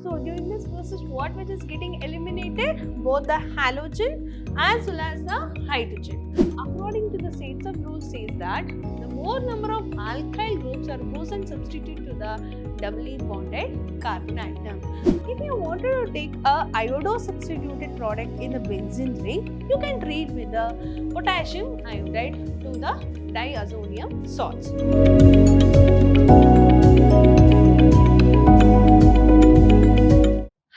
So during this process, what which is getting eliminated? Both the halogen as well as the hydrogen. According to the sets of rules says that the more number of alkyl groups are present substitute to the doubly bonded carbon atom. If you wanted to take a iodo substituted product in the benzene ring, you can treat with the potassium iodide to the diazonium salts.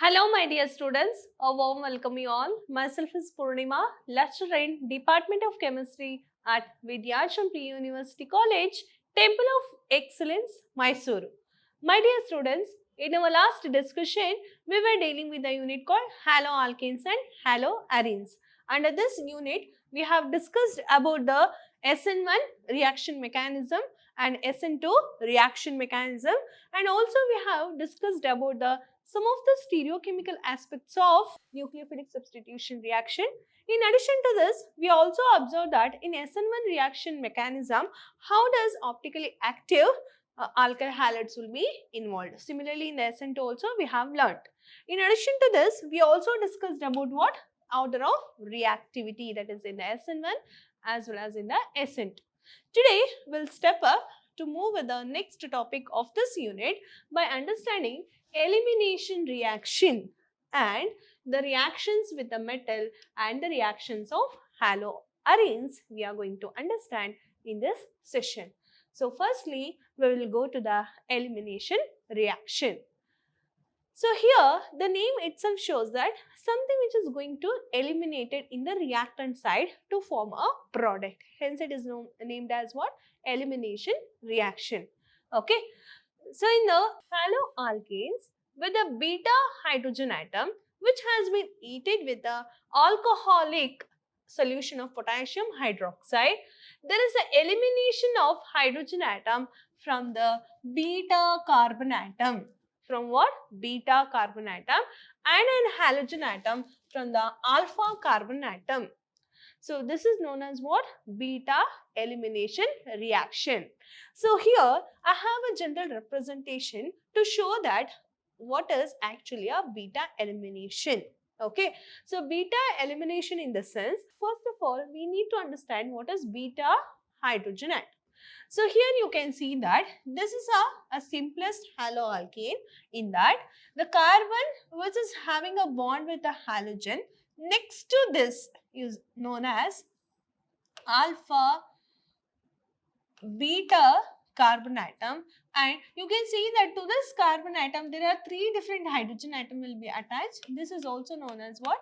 Hello my dear students, a warm welcome you all. Myself is Purnima, lecturer in Department of Chemistry at Vidhyaashram University College, Temple of Excellence, Mysuru. My dear students, in our last discussion, we were dealing with the unit called Haloalkanes and Haloarenes. Under this unit, we have discussed about the SN1 reaction mechanism and SN2 reaction mechanism, and also we have discussed about some of the stereochemical aspects of nucleophilic substitution reaction. In addition to this, we also observed that in SN1 reaction mechanism, how does optically active alkyl halides will be involved. Similarly, in the SN2 also we have learnt. In addition to this, we also discussed about what? Order of reactivity, that is in the SN1 as well as in the SN2. Today, we'll step up to move with the next topic of this unit by understanding elimination reaction and the reactions with the metal and the reactions of haloarenes we are going to understand in this session. So firstly, we will go to the elimination reaction. So here the name itself shows that something which is going to eliminated in the reactant side to form a product. Hence it is named as what? Elimination reaction. Okay. So in the haloalkanes, with the beta hydrogen atom which has been heated with the alcoholic solution of potassium hydroxide, there is an elimination of hydrogen atom from the beta carbon atom. From what? Beta carbon atom, and an halogen atom from the alpha carbon atom. So this is known as what? Beta elimination reaction. So here I have a general representation to show that what is actually a beta elimination. Okay, so beta elimination in the sense, first of all, we need to understand what is beta hydrogen atom. So here you can see that this is a simplest haloalkane, in that the carbon which is having a bond with the halogen next to this is known as alpha beta carbon atom, and you can see that to this carbon atom there are three different hydrogen atom will be attached. This is also known as what?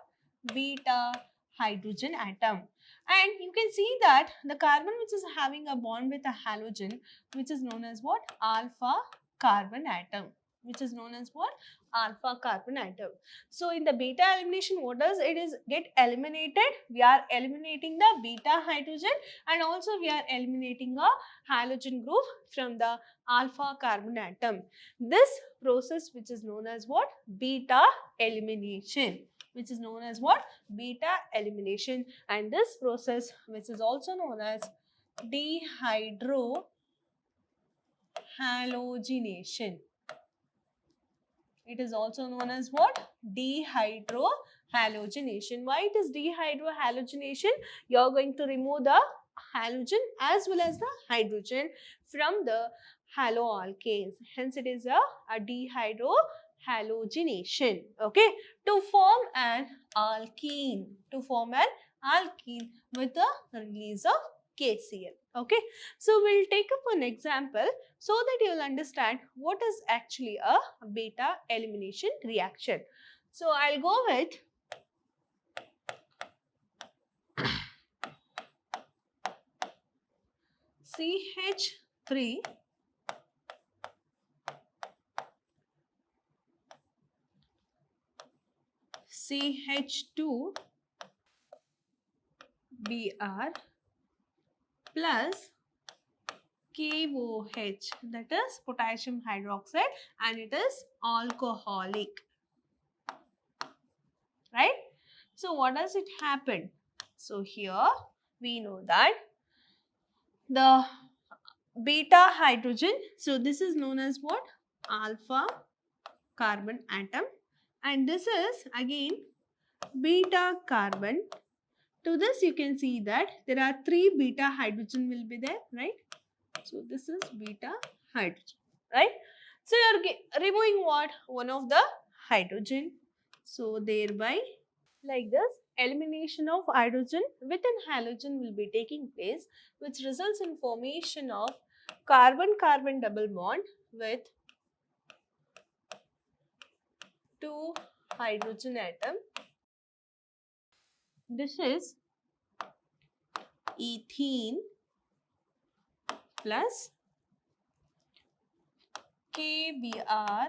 Beta hydrogen atom. And you can see that the carbon which is having a bond with a halogen, which is known as what? Alpha carbon atom. Which is known as what? Alpha carbon atom. So in the beta elimination, what does it is get eliminated? We are eliminating the beta hydrogen, and also we are eliminating a halogen group from the alpha carbon atom. This process which is known as what? Beta elimination. Which is known as what? Beta elimination, and this process which is also known as dehydro halogenation. It is also known as what? Dehydro halogenation. Why it is dehydro halogenation? You are going to remove the halogen as well as the hydrogen from the haloalkanes. Hence it is a dehydro halogenation. Okay, to form an alkene. To form an alkene with the release of KCl. Okay, so we'll take up an example so that you will understand what is actually a beta elimination reaction. So I'll go with CH3 CH2 Br plus KOH, that is potassium hydroxide, and it is alcoholic, right? So what does it happen? So here we know that the beta hydrogen, so this is known as what? Alpha carbon atom, and this is again beta carbon. To this you can see that there are 3 beta hydrogen will be there, right? So this is beta hydrogen, right? So you are removing what? One of the hydrogen. So thereby, like this, elimination of hydrogen within halogen will be taking place, which results in formation of carbon-carbon double bond with 2 hydrogen atom. This is ethene plus KBr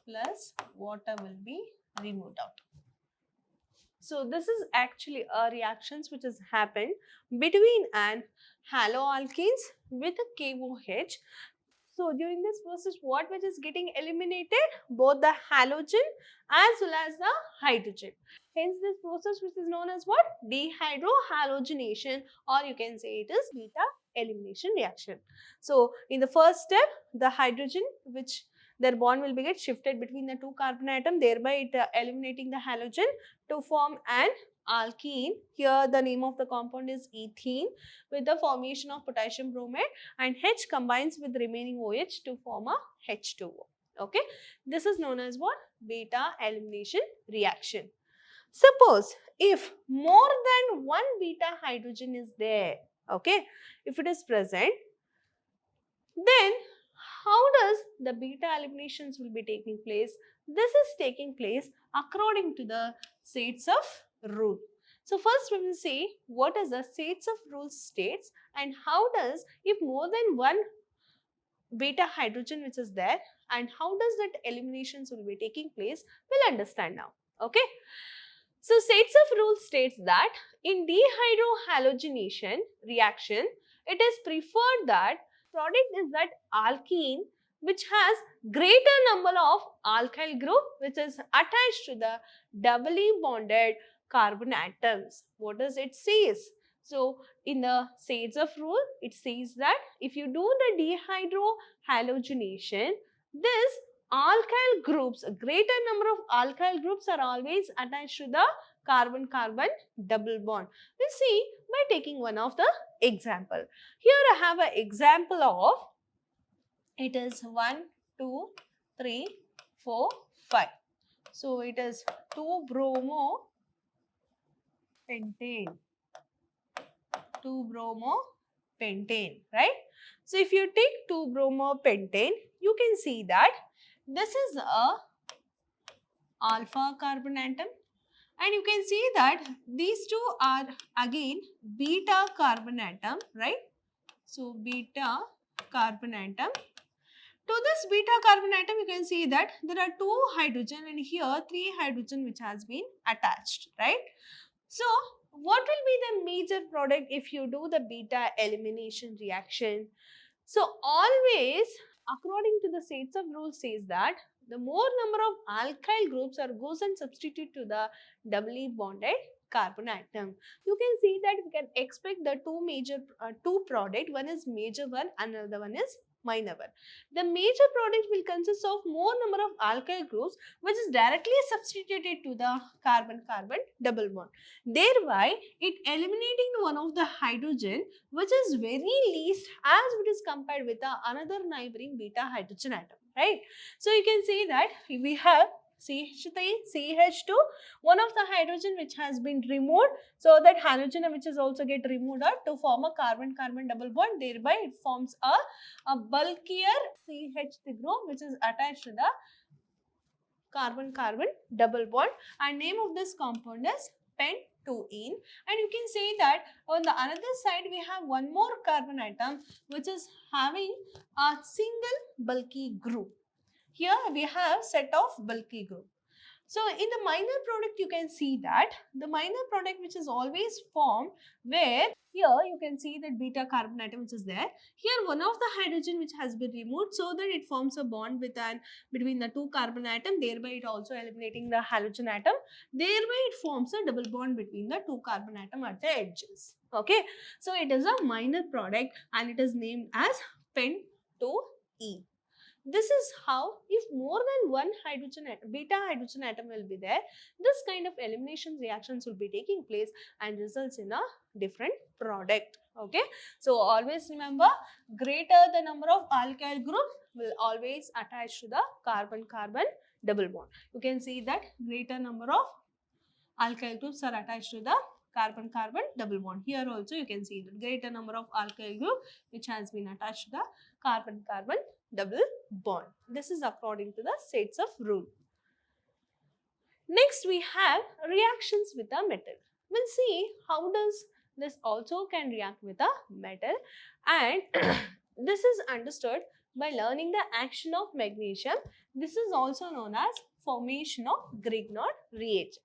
plus water will be removed out. So this is actually a reactions which has happened between an haloalkanes with a KOH. So during this process, what which is getting eliminated? Both the halogen as well as the hydrogen. Hence this process which is known as what? Dehydro halogenation, or you can say it is beta elimination reaction. So in the first step, the hydrogen which their bond will be get shifted between the 2 carbon atom, thereby it eliminating the halogen to form an alkene. Here the name of the compound is ethene with the formation of potassium bromide, and H combines with remaining OH to form a H2O. Okay, this is known as what? Beta elimination reaction. Suppose if more than one beta hydrogen is there, okay, if it is present, then how does the beta eliminations will be taking place? This is taking place according to the sets of rule. So first we will see what is the sets of rule states and how does, if more than one beta hydrogen which is there, and how does that eliminations will be taking place, we'll understand now. Okay. So sets of rule states that in dehydrohalogenation reaction, it is preferred that product is that alkene which has greater number of alkyl group which is attached to the doubly bonded carbon atoms. What does it says? So in the sets of rule, it says that if you do the dehydrohalogenation, this alkyl groups, a greater number of alkyl groups are always attached to the carbon-carbon double bond. We'll see by taking one of the example. Here I have an example of, it is 1, 2, 3, 4, 5. So it is 2-bromo pentane. 2-bromo pentane, right? So if you take 2-bromo pentane, you can see that this is a alpha carbon atom, and you can see that these two are again beta carbon atom, right? So beta carbon atom. To this beta carbon atom, you can see that there are 2 hydrogen and here 3 hydrogen which has been attached, right? So what will be the major product if you do the beta elimination reaction? So always according to the sets of rule says that the more number of alkyl groups are goes and substitute to the doubly bonded carbon atom. You can see that we can expect the two product. One is major one, another one is minor one. The major product will consist of more number of alkyl groups which is directly substituted to the carbon-carbon double bond. Thereby, it eliminating one of the hydrogen which is very least as it is compared with the another neighboring beta hydrogen atom, right? So you can see that we have CH3, CH2, one of the hydrogen which has been removed, so that halogen which is also get removed out to form a carbon-carbon double bond. Thereby it forms a bulkier CH3 group which is attached to the carbon-carbon double bond, and name of this compound is pentene. And you can say that on the another side we have one more carbon atom which is having a single bulky group. Here we have set of bulky group. So in the minor product you can see that the minor product which is always formed where here you can see that beta carbon atom which is there. Here one of the hydrogen which has been removed so that it forms a bond with between the 2 carbon atom, thereby it also eliminating the halogen atom. Thereby it forms a double bond between the 2 carbon atom at the edges. Okay, so it is a minor product and it is named as pentene. This is how, if more than one beta hydrogen atom will be there, this kind of elimination reactions will be taking place and results in a different product. Okay, so always remember, greater the number of alkyl group will always attach to the carbon-carbon double bond. You can see that greater number of alkyl groups are attached to the carbon-carbon double bond. Here also you can see the greater number of alkyl group which has been attached to the carbon-carbon double bond. This is according to the sets of rule. Next we have reactions with a metal. We'll see how does this also can react with a metal, and this is understood by learning the action of magnesium. This is also known as formation of Grignard reagent.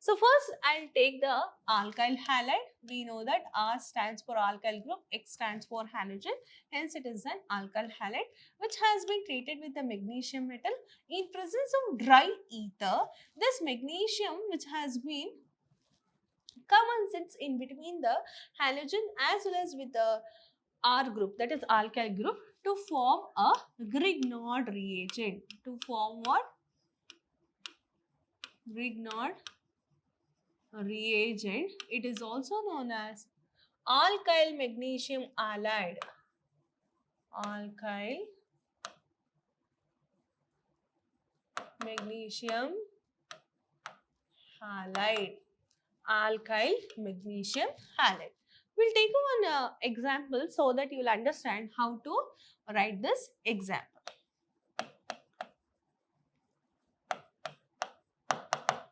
So first I'll take the alkyl halide. We know that R stands for alkyl group, X stands for halogen, hence it is an alkyl halide which has been treated with the magnesium metal. In presence of dry ether, this magnesium which has been come and sits in between the halogen as well as with the R group, that is alkyl group, to form a Grignard reagent. To form what? Grignard reagent. It is also known as alkyl magnesium halide. Alkyl magnesium halide. Alkyl magnesium halide. We'll take one example so that you will understand how to write this example.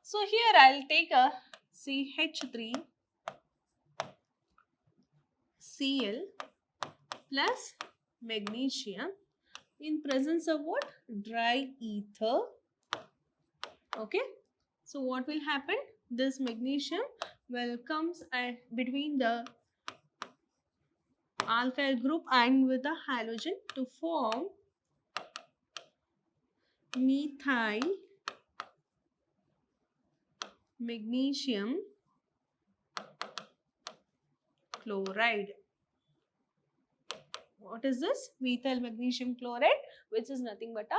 So here I'll take a CH3 Cl plus magnesium in presence of what? Dry ether. Okay. So what will happen? This magnesium will comes between the alkyl group and with the halogen to form methyl magnesium chloride. What is this? Methyl magnesium chloride, which is nothing but a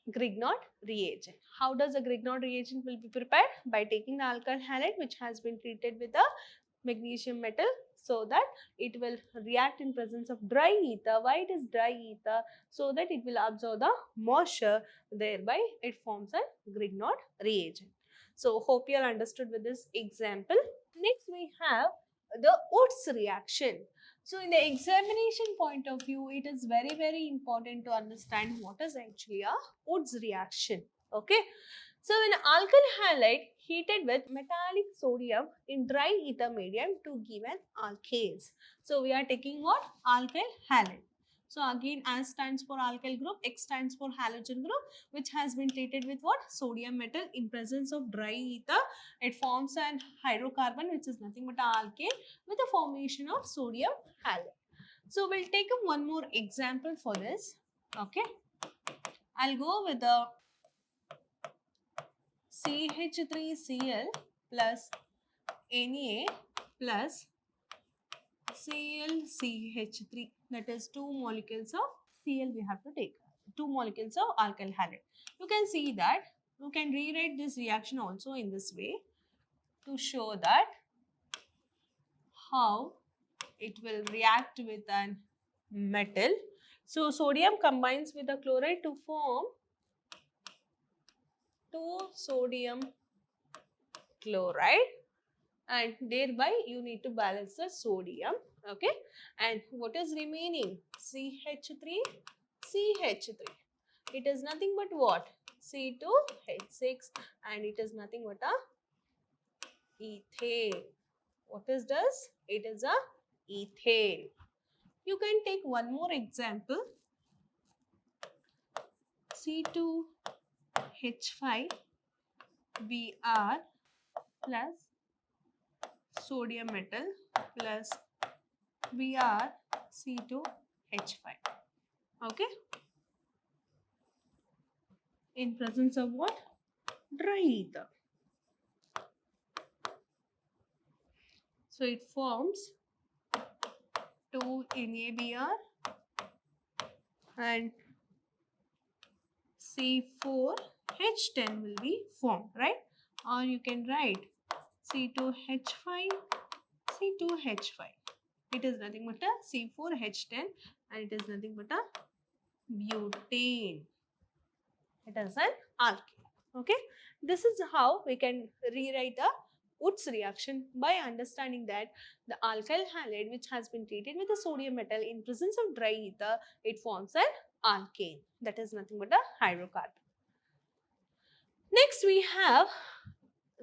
Grignard reagent. How does a Grignard reagent will be prepared? By taking the alkyl halide which has been treated with a magnesium metal so that it will react in presence of dry ether. Why it is dry ether? So that it will absorb the moisture, thereby it forms a Grignard reagent. So hope you are understood with this example. Next we have the Woods reaction. So in the examination point of view, it is very important to understand what is actually a Woods reaction. Okay. So when alkyl halide heated with metallic sodium in dry ether medium to give an alkanes. So we are taking what? Alkyl halide. So again, as stands for alkyl group, X stands for halogen group, which has been treated with what? Sodium metal in presence of dry ether. It forms an hydrocarbon, which is nothing but an alkane with the formation of sodium halide. So we'll take up one more example for this. Okay. I'll go with the CH3Cl plus Na plus ClCH3, that is 2 molecules of Cl we have to take, 2 molecules of alkyl halide. You can see that you can rewrite this reaction also in this way to show that how it will react with an metal. So sodium combines with the chloride to form 2 sodium chloride, and thereby you need to balance the sodium. Okay, and what is remaining? CH3, CH3. It is nothing but what? C2H6, and it is nothing but a ethane. What is this? It is a ethane. You can take one more example. C2H5 Br plus sodium metal plus Br C2H5. Okay. In presence of what? Dry ether. So it forms 2 NaBr and C4H10 will be formed, right? Or you can write C2H5, C2H5. It is nothing but a C4H10 and it is nothing but a butane. It is an alkane. Okay, this is how we can rewrite the Wood's reaction by understanding that the alkyl halide which has been treated with a sodium metal in presence of dry ether, it forms an alkane. That is nothing but a hydrocarbon. Next we have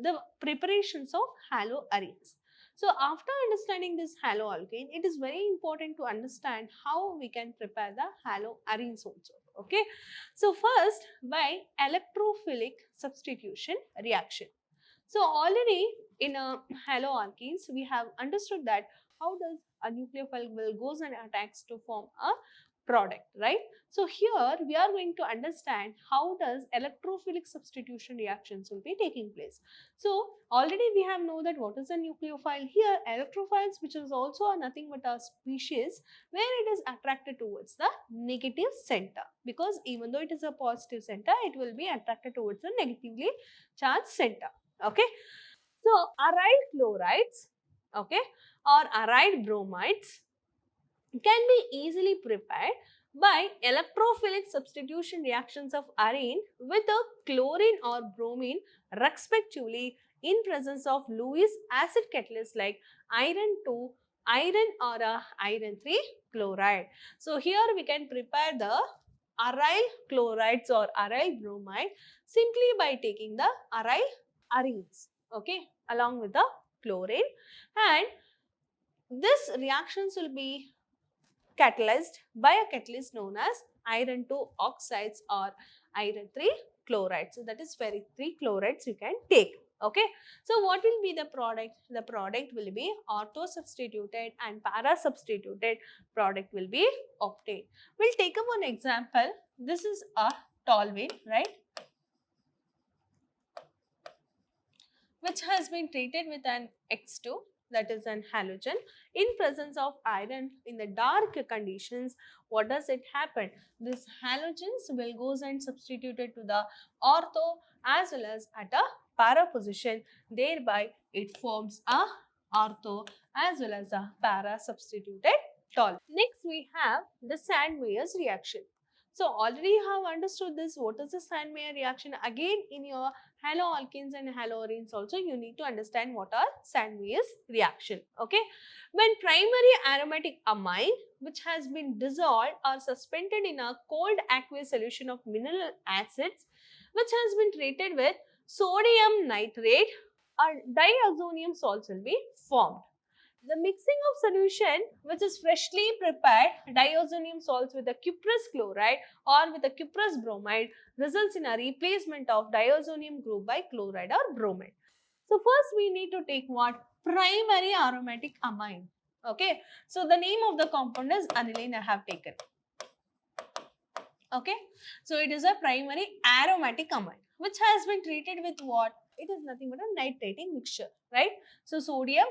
the preparations of haloarenes. So after understanding this haloalkane, it is very important to understand how we can prepare the haloarenes also. Okay, so first by electrophilic substitution reaction. So already in haloalkenes we have understood that how does a nucleophile will goes and attacks to form a product, right? So here we are going to understand how does electrophilic substitution reactions will be taking place. So already we have know that what is a nucleophile. Here electrophiles, which is also nothing but a species where it is attracted towards the negative center, because even though it is a positive center, it will be attracted towards the negatively charged center. Okay, so aryl chlorides, okay, or aryl bromides can be easily prepared by electrophilic substitution reactions of arene with a chlorine or bromine respectively in presence of Lewis acid catalysts like iron 2, iron or iron 3 chloride. So here we can prepare the aryl chlorides or aryl bromide simply by taking the aryl arenes, okay, along with the chlorine, and this reactions will be catalyzed by a catalyst known as iron 2 oxides or iron 3 chlorides. So that is ferric 3 chlorides you can take. Okay, so what will be the product? The product will be ortho substituted and para substituted product will be obtained. We'll take up one example. This is a toluene, right, which has been treated with an X2, that is an halogen, in presence of iron in the dark conditions. What does it happen? This halogens will goes and substituted to the ortho as well as at a para position. Thereby it forms a ortho as well as a para substituted toluene. Next we have the Sandmeyer's reaction. So already you have understood this. What is the Sandmeyer reaction? Again in your haloalkanes and haloarenes also you need to understand what are Sandmeyer's reaction. Okay, when primary aromatic amine which has been dissolved or suspended in a cold aqueous solution of mineral acids which has been treated with sodium nitrate or diazonium salts will be formed. The mixing of solution which is freshly prepared diazonium salts with a cuprous chloride or with a cuprous bromide results in a replacement of diazonium group by chloride or bromide. So first we need to take what? Primary aromatic amine. Okay, so the name of the compound is aniline I have taken. Okay, so it is a primary aromatic amine which has been treated with what? It is nothing but a nitrating mixture, right? So sodium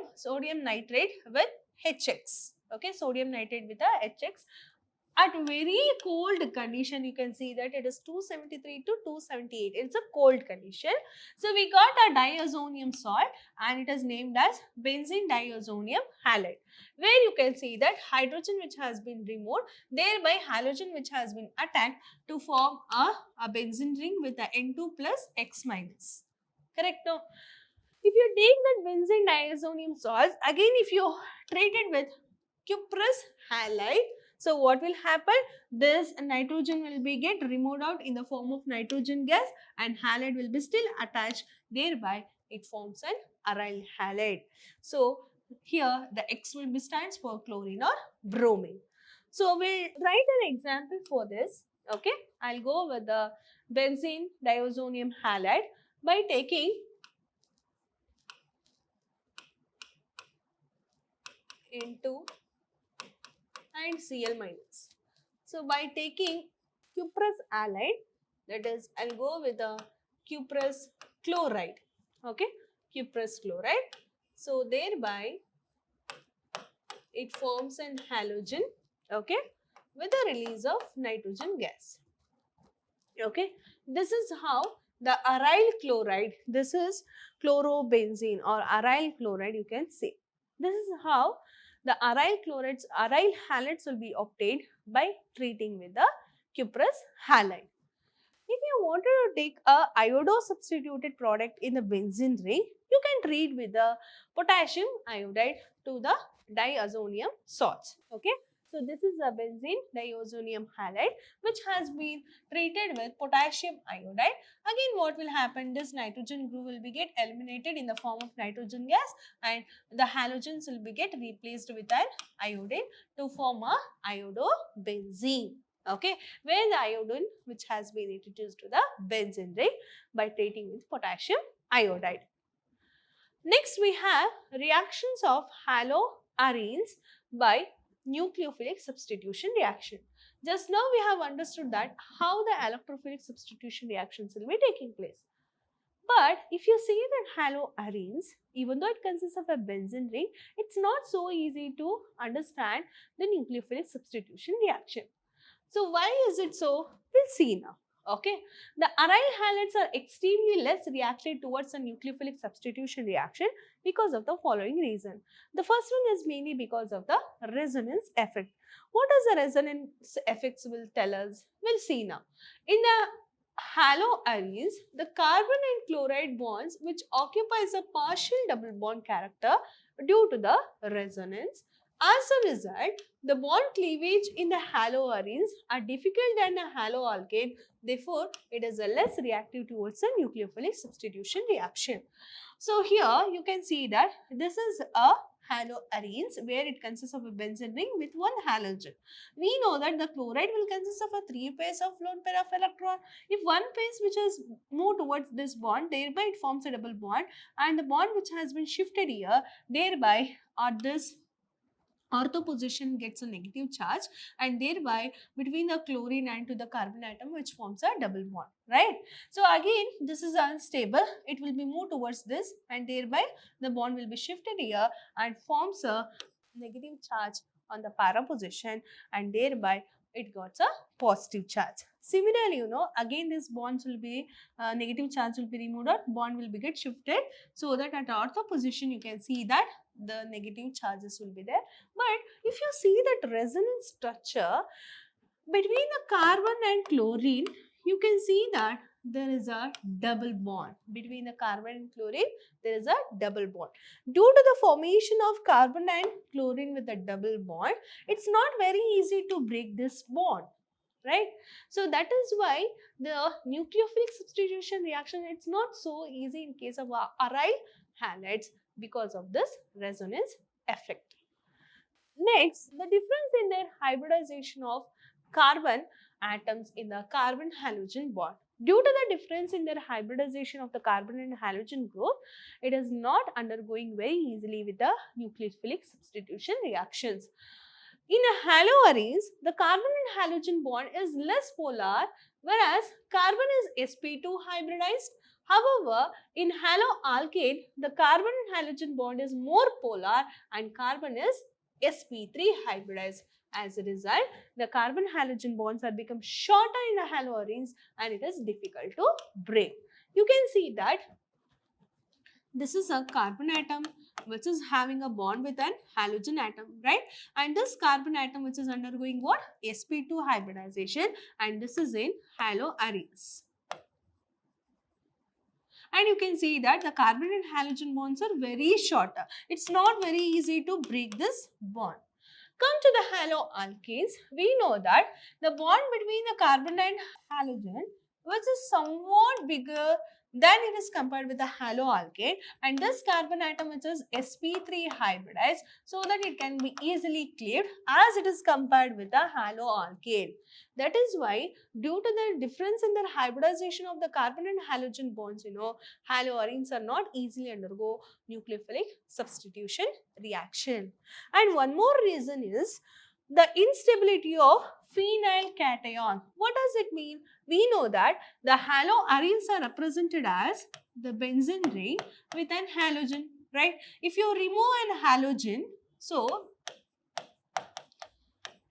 nitrate with HX. Okay, sodium nitrate with a HX. At very cold condition, you can see that it is 273 to 278. It's a cold condition. So we got a diazonium salt and it is named as benzene diazonium halide, where you can see that hydrogen which has been removed, thereby halogen which has been attacked to form a benzene ring with a N2 plus X minus. Correct? No? If you take that benzene diazonium salt, again if you treat it with cuprous halide, so what will happen? This nitrogen will be get removed out in the form of nitrogen gas and halide will be still attached. Thereby, it forms an aryl halide. So here the X will be stands for chlorine or bromine. So we'll write an example for this. Okay, I'll go with the benzene diazonium halide by taking N2 and Cl minus. So by taking cuprous halide, that is I'll go with the cuprous chloride. Okay, cuprous chloride. So thereby it forms an halogen. Okay, with the release of nitrogen gas. Okay, this is how the aryl chloride, this is chlorobenzene or aryl chloride you can say. This is how the aryl halides will be obtained by treating with the cuprous halide. If you wanted to take a iodo substituted product in the benzene ring, you can treat with the potassium iodide to the diazonium salts. Okay, so this is a benzene diazonium halide which has been treated with potassium iodide. Again, what will happen? This nitrogen group will be get eliminated in the form of nitrogen gas, and the halogens will be get replaced with an iodine to form a iodobenzene. Okay, where the iodine which has been introduced to the benzene ring by treating with potassium iodide. Next, we have reactions of haloarenes by nucleophilic substitution reaction. Just now we have understood that how the electrophilic substitution reactions will be taking place. But if you see that haloarenes, even though it consists of a benzene ring, it's not so easy to understand the nucleophilic substitution reaction. So why is it so? We'll see now. Okay, the aryl halides are extremely less reactive towards a nucleophilic substitution reaction because of the following reason. The first one is mainly because of the resonance effect. What does the resonance effects will tell us? We'll see now. In the haloarenes, the carbon and chloride bonds which occupies a partial double bond character due to the resonance. As a result, the bond cleavage in the haloarenes are difficult than a haloalkane. Therefore, it is a less reactive towards a nucleophilic substitution reaction. So here you can see that this is a haloarenes where it consists of a benzene ring with one halogen. We know that the chloride will consist of a 3 pairs of lone pair of electron. If one pair which has moved towards this bond, thereby it forms a double bond, and the bond which has been shifted here, thereby at this ortho position gets a negative charge, and thereby between the chlorine and to the carbon atom which forms a double bond, right? So again this is unstable, it will be moved towards this, and thereby the bond will be shifted here and forms a negative charge on the para position, and thereby it got a positive charge. Similarly, again these bonds will be negative charge will be removed or bond will be get shifted, so that at ortho position you can see that the negative charges will be there. But if you see that resonance structure between the carbon and chlorine, you can see that there is a double bond. Between the carbon and chlorine, there is a double bond. Due to the formation of carbon and chlorine with a double bond, it's not very easy to break this bond, right? So that is why the nucleophilic substitution reaction, it's not so easy in case of aryl halides because of this resonance effect. Next, the difference in their hybridization of carbon atoms in the carbon halogen bond. Due to the difference in their hybridization of the carbon and halogen group, it is not undergoing very easily with the nucleophilic substitution reactions. In a haloarenes, the carbon and halogen bond is less polar, whereas carbon is sp2 hybridized. However, in haloalkane, the carbon and halogen bond is more polar and carbon is sp3 hybridized. As a result, the carbon halogen bonds are become shorter in the haloarenes and it is difficult to break. You can see that this is a carbon atom which is having a bond with an halogen atom, right? And this carbon atom which is undergoing what? sp2 hybridization, and this is in haloarenes. And you can see that the carbon and halogen bonds are very shorter. It's not very easy to break this bond. Come to the haloalkanes, we know that the bond between the carbon and halogen which is somewhat bigger than it is compared with the haloalkane, and this carbon atom which is sp3 hybridized, so that it can be easily cleaved as it is compared with the haloalkane. That is why, due to the difference in their hybridization of the carbon and halogen bonds, haloarenes are not easily undergo nucleophilic substitution reaction. And one more reason is the instability of phenyl cation. What does it mean? We know that the haloarenes are represented as the benzene ring with an halogen, right? If you remove an halogen, so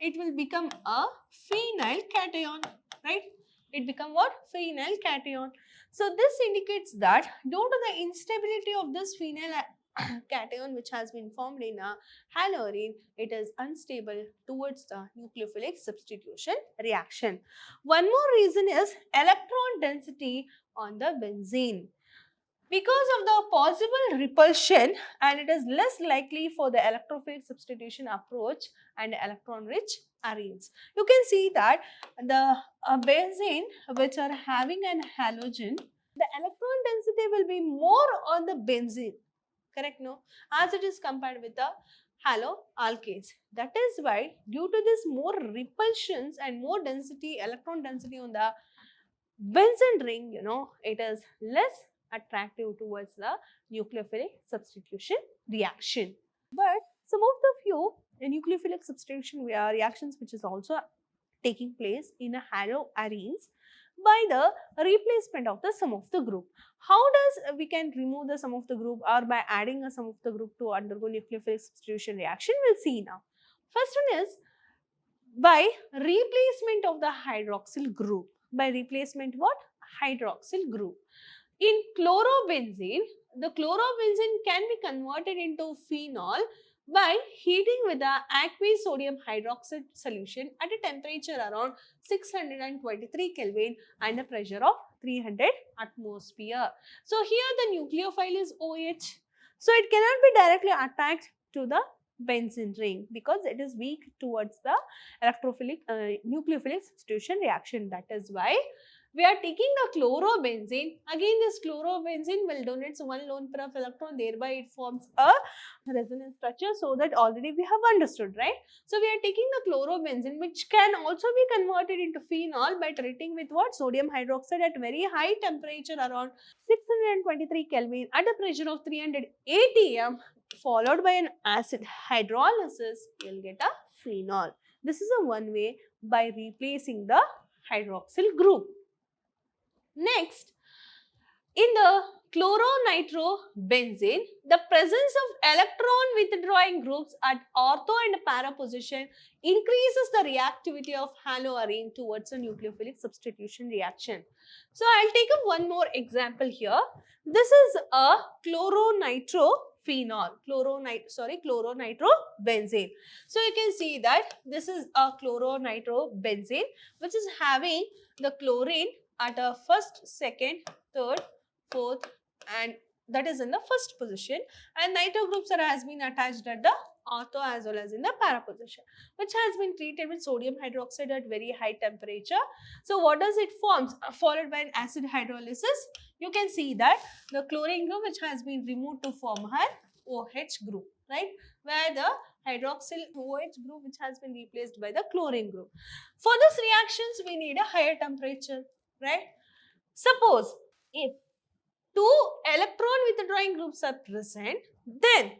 it will become a phenyl cation, right? It become what? Phenyl cation. So this indicates that due to the instability of this phenyl cation which has been formed in a haloarene, it is unstable towards the nucleophilic substitution reaction. One more reason is electron density on the benzene. Because of the possible repulsion, and it is less likely for the electrophilic substitution approach and electron-rich arenes. You can see that the benzene which are having an halogen, the electron density will be more on the benzene, correct? No, as it is compared with the haloalkanes. That is why due to this more repulsions and more density, electron density on the benzene ring, it is less attractive towards the nucleophilic substitution reaction. But some of the few nucleophilic substitution reactions which is also taking place in a haloarenes by the replacement of the sum of the group. How does we can remove the sum of the group, or by adding a sum of the group to undergo nucleophilic substitution reaction? We'll see now. First one is by replacement of the hydroxyl group. By replacement what? Hydroxyl group. In chlorobenzene, the chlorobenzene can be converted into phenol by heating with the aqueous sodium hydroxide solution at a temperature around 623 Kelvin and a pressure of 300 atmosphere. So here the nucleophile is OH. So it cannot be directly attacked to the benzene ring because it is weak towards the electrophilic nucleophilic substitution reaction. That is why we are taking the chlorobenzene. Again, this chlorobenzene will donate one lone pair of electron, thereby it forms a resonance structure. So that already we have understood, right? So we are taking the chlorobenzene, which can also be converted into phenol by treating with what? Sodium hydroxide at very high temperature around 623 Kelvin at a pressure of 300 atm, followed by an acid hydrolysis. You will get a phenol. This is a one way by replacing the hydroxyl group. Next, in the chloronitrobenzene, the presence of electron withdrawing groups at ortho and para position increases the reactivity of haloarene towards a nucleophilic substitution reaction. So I'll take up one more example here. This is a chloronitrophenol, chloronitrobenzene. So you can see that this is a chloronitrobenzene which is having the chlorine at a first, second, third, fourth, and that is in the first position, and nitro groups has been attached at the ortho as well as in the para position, which has been treated with sodium hydroxide at very high temperature. So what does it forms? Followed by an acid hydrolysis, you can see that the chlorine group which has been removed to form an OH group, right? Where the hydroxyl OH group which has been replaced by the chlorine group. For this reactions, we need a higher temperature, right? Suppose if two electron withdrawing groups are present, then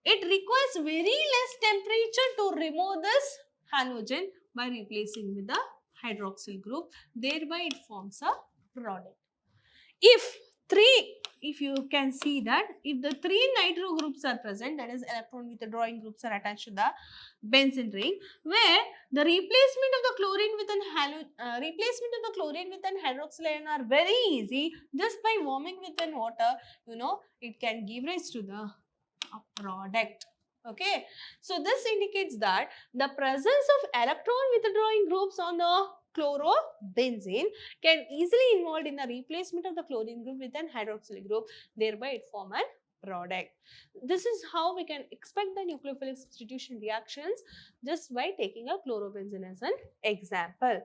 it requires very less temperature to remove this halogen by replacing with the hydroxyl group. Thereby it forms a product. If you can see that if the three nitro groups are present, that is electron withdrawing groups are attached to the benzene ring, where the replacement of the chlorine with an hydroxyl ion are very easy. Just by warming with an water, it can give rise to the product. Okay, so this indicates that the presence of electron withdrawing groups on the chlorobenzene can easily involved in the replacement of the chlorine group with an hydroxyl group, thereby it form a product. This is how we can expect the nucleophilic substitution reactions just by taking a chlorobenzene as an example.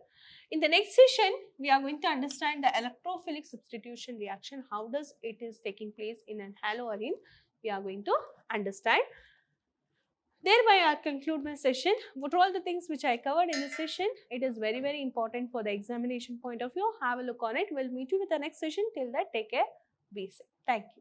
In the next session, we are going to understand the electrophilic substitution reaction. How does it is taking place in an haloarene? We are going to understand. Thereby, I conclude my session. What are all the things which I covered in this session? It is very, very important for the examination point of view. Have a look on it. We'll meet you with the next session. Till that, take care. Be safe. Thank you.